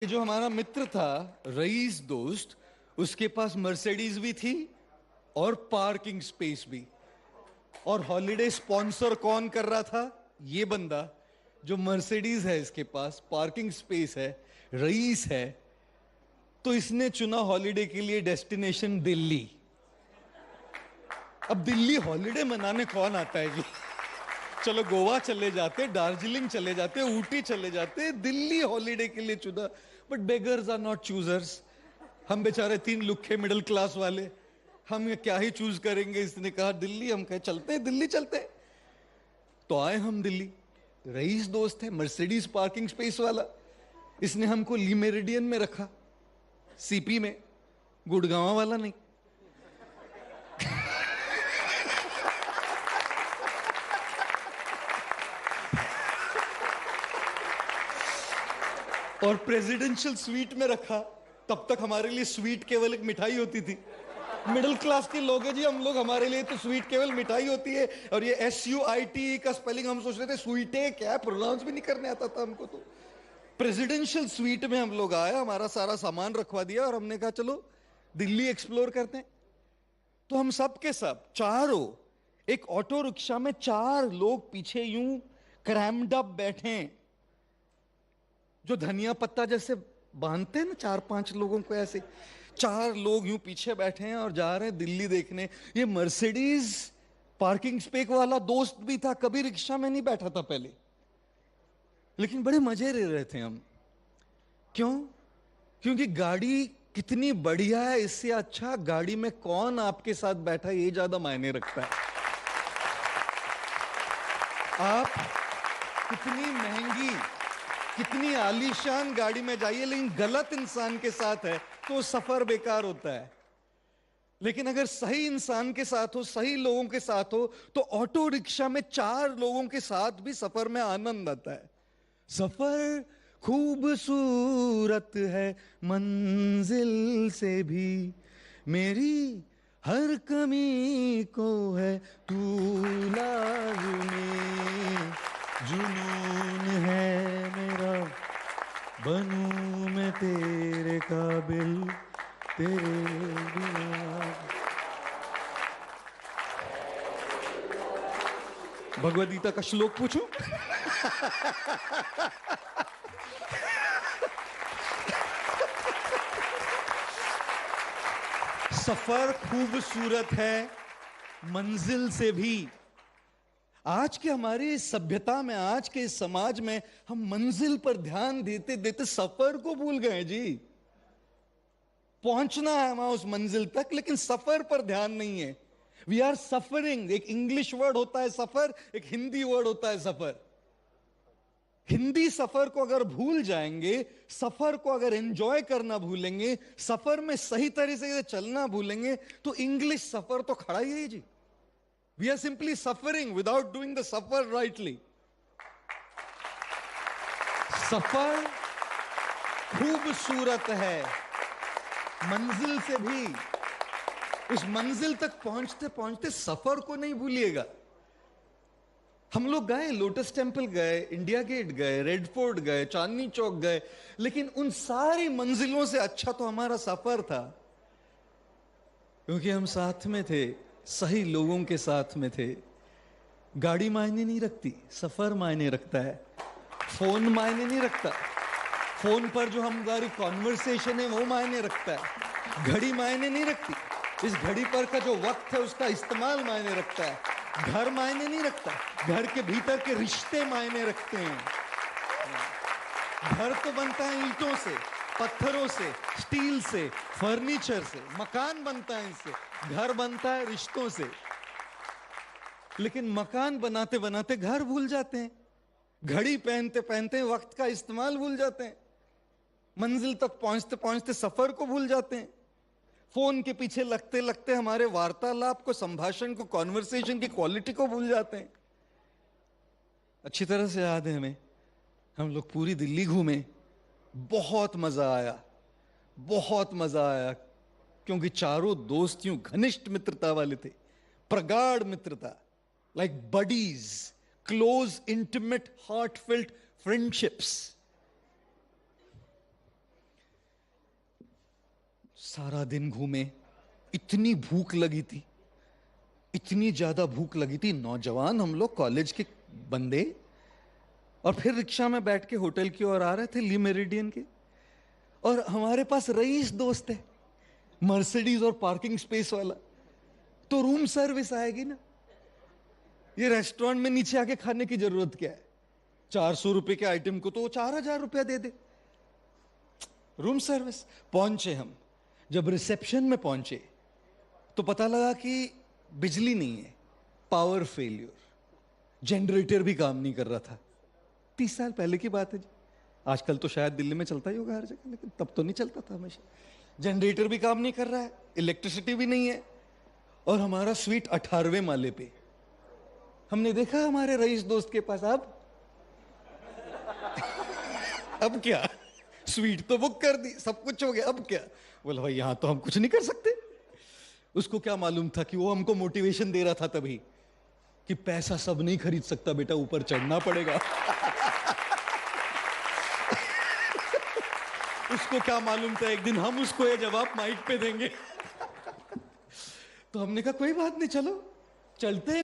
जो हमारा मित्र था रईस दोस्त, उसके पास मर्सिडीज भी थी और पार्किंग स्पेस भी। और हॉलिडे स्पॉन्सर कौन कर रहा था? ये बंदा जो मर्सिडीज है, इसके पास पार्किंग स्पेस है, रईस है, तो इसने चुना हॉलिडे के लिए डेस्टिनेशन दिल्ली। अब दिल्ली हॉलिडे मनाने कौन आता है जी? चलो गोवा चले जाते, दार्जिलिंग चले जाते, ऊटी चले जाते, दिल्ली हॉलिडे के लिए चुना। But beggars are not choosers. हम बेचारे तीन लुखे मिडिल क्लास वाले, हम ये क्या ही चूज करेंगे। इसने कहा दिल्ली, हम कहे चलते हैं, दिल्ली चलते हैं। तो आए हम दिल्ली। रईस दोस्त है, मर्सिडीज पार्किंग स्पेस वाला। इसने हमको ली मेरिडियन में रखा, सीपी में, गुड़गांव वाला नहीं। और प्रेसिडेंशियल स्वीट में रखा। तब तक हमारे लिए स्वीट केवल एक मिठाई होती थी। मिडिल क्लास के लोग हैं जी हम लोग, हमारे लिए तो स्वीट केवल मिठाई होती है। और ये SUIT का स्पेलिंग हम सोच रहे थे स्वीटे क्या, प्रोनाउंस भी नहीं करने आता था हमको। तो प्रेसिडेंशियल स्वीट में हम लोग आया, हमारा सारा सामान रखवा दिया और हमने कहा चलो दिल्ली एक्सप्लोर करते हैं। तो हम सब के सब चारों एक ऑटो रिक्शा में, 4 लोग पीछे यूं क्रैम्ड अप बैठे हैं, जो धनिया पत्ता जैसे बांधते हैं ना 4-5 लोगों को, ऐसे 4 लोग यूं पीछे बैठे हैं और जा रहे हैं दिल्ली देखने। ये मर्सिडीज पार्किंग स्पेस वाला दोस्त भी था, कभी रिक्शा में नहीं बैठा था पहले, लेकिन बड़े मजे ले रहे थे हम। क्यों? क्योंकि गाड़ी कितनी बढ़िया है, इससे अच्छा गाड़ी में कौन आपके साथ बैठा ये ज्यादा मायने रखता है। आप कितनी महंगी, कितनी आलीशान गाड़ी में जाइए, लेकिन गलत इंसान के साथ है तो सफर बेकार होता है। लेकिन अगर सही इंसान के साथ हो, सही लोगों के साथ हो, तो ऑटो रिक्शा में 4 लोगों के साथ भी सफर में आनंद आता है। सफर खूबसूरत है मंजिल से भी, मेरी हर कमी को है तू लाज़िमी, जुनून है मेरा बनूं मैं तेरे काबिल, तेरे बिना। भगवद गीता का श्लोक पूछूं? सफर खूबसूरत है मंजिल से भी। आज के हमारी सभ्यता में, आज के इस समाज में, हम मंजिल पर ध्यान देते देते सफर को भूल गए जी। पहुंचना है वहां उस मंजिल तक, लेकिन सफर पर ध्यान नहीं है। We are suffering. एक इंग्लिश वर्ड होता है सफर, एक हिंदी वर्ड होता है सफर। हिंदी सफर को अगर भूल जाएंगे, सफर को अगर एंजॉय करना भूलेंगे, सफर में सही तरीके से चलना भूलेंगे, तो इंग्लिश सफर तो खड़ा ही है जी। We are simply suffering without doing the safar rightly. सफर खूबसूरत है मंजिल से भी। उस मंजिल तक पहुंचते पहुंचते सफर को नहीं भूलिएगा। हम लोग गए, लोटस टेम्पल गए, इंडिया गेट गए, रेड फोर्ट गए, चांदनी चौक गए, लेकिन उन सारी मंजिलों से अच्छा तो हमारा सफर था, क्योंकि हम साथ में थे, सही लोगों के साथ में थे। गाड़ी मायने नहीं रखती, सफर मायने रखता है। फोन मायने नहीं रखता, फोन पर जो हमारी कॉन्वर्सेशन है वो मायने रखता है। घड़ी मायने नहीं रखती, इस घड़ी पर का जो वक्त है उसका इस्तेमाल मायने रखता है। घर मायने नहीं रखता, घर के भीतर के रिश्ते मायने रखते हैं। घर तो बनता है ईंटों से, पत्थरों से, स्टील से, फर्नीचर से, मकान बनता है इससे। घर बनता है रिश्तों से। लेकिन मकान बनाते बनाते घर भूल जाते हैं, घड़ी पहनते पहनते वक्त का इस्तेमाल भूल जाते हैं, मंजिल तक पहुंचते पहुंचते सफर को भूल जाते हैं, फोन के पीछे लगते लगते हमारे वार्तालाप को, संभाषण को, कॉन्वर्सेशन की क्वालिटी को भूल जाते हैं। अच्छी तरह से याद है हमें, हम लोग पूरी दिल्ली घूमे, बहुत मजा आया, बहुत मजा आया, क्योंकि चारों दोस्त यूं घनिष्ठ मित्रता वाले थे, प्रगाढ़ मित्रता, like buddies, close, intimate, heartfelt friendships. सारा दिन घूमे, इतनी भूख लगी थी, इतनी ज्यादा भूख लगी थी, नौजवान हम लोग कॉलेज के बंदे, और फिर रिक्शा में बैठ के होटल की ओर आ रहे थे, ली मेरिडियन के, और हमारे पास रईस दोस्त है, मर्सिडीज और पार्किंग स्पेस वाला, तो रूम सर्विस आएगी ना। ये रेस्टोरेंट में नीचे आके खाने की जरूरत क्या है, 400 रुपए के आइटम को तो 4000 रुपया दे दे, रूम सर्विस। पहुंचे हम, जब रिसेप्शन में पहुंचे तो पता लगा कि बिजली नहीं है, पावर फेलियर, जनरेटर भी काम नहीं कर रहा था। 30 साल पहले की बात है जी, आजकल तो शायद दिल्ली में चलता ही होगा हर जगह, लेकिन तब तो नहीं चलता था हमेशा। जनरेटर भी काम नहीं कर रहा है, इलेक्ट्रिसिटी भी नहीं है, और हमारा स्वीट 18वें माले पे। हमने देखा हमारे रईस दोस्त के पास, अब क्या, स्वीट तो बुक कर दी, सब कुछ हो गया, अब क्या। बोला भाई यहां तो हम कुछ नहीं कर सकते। उसको क्या मालूम था कि वो हमको मोटिवेशन दे रहा था तभी, कि पैसा सब नहीं खरीद सकता बेटा, ऊपर चढ़ना पड़ेगा। उसको क्या मालूम था एक दिन हम उसको ये जवाब माइक पे देंगे। तो हमने कहा कोई बात नहीं, चलो चलते हैं।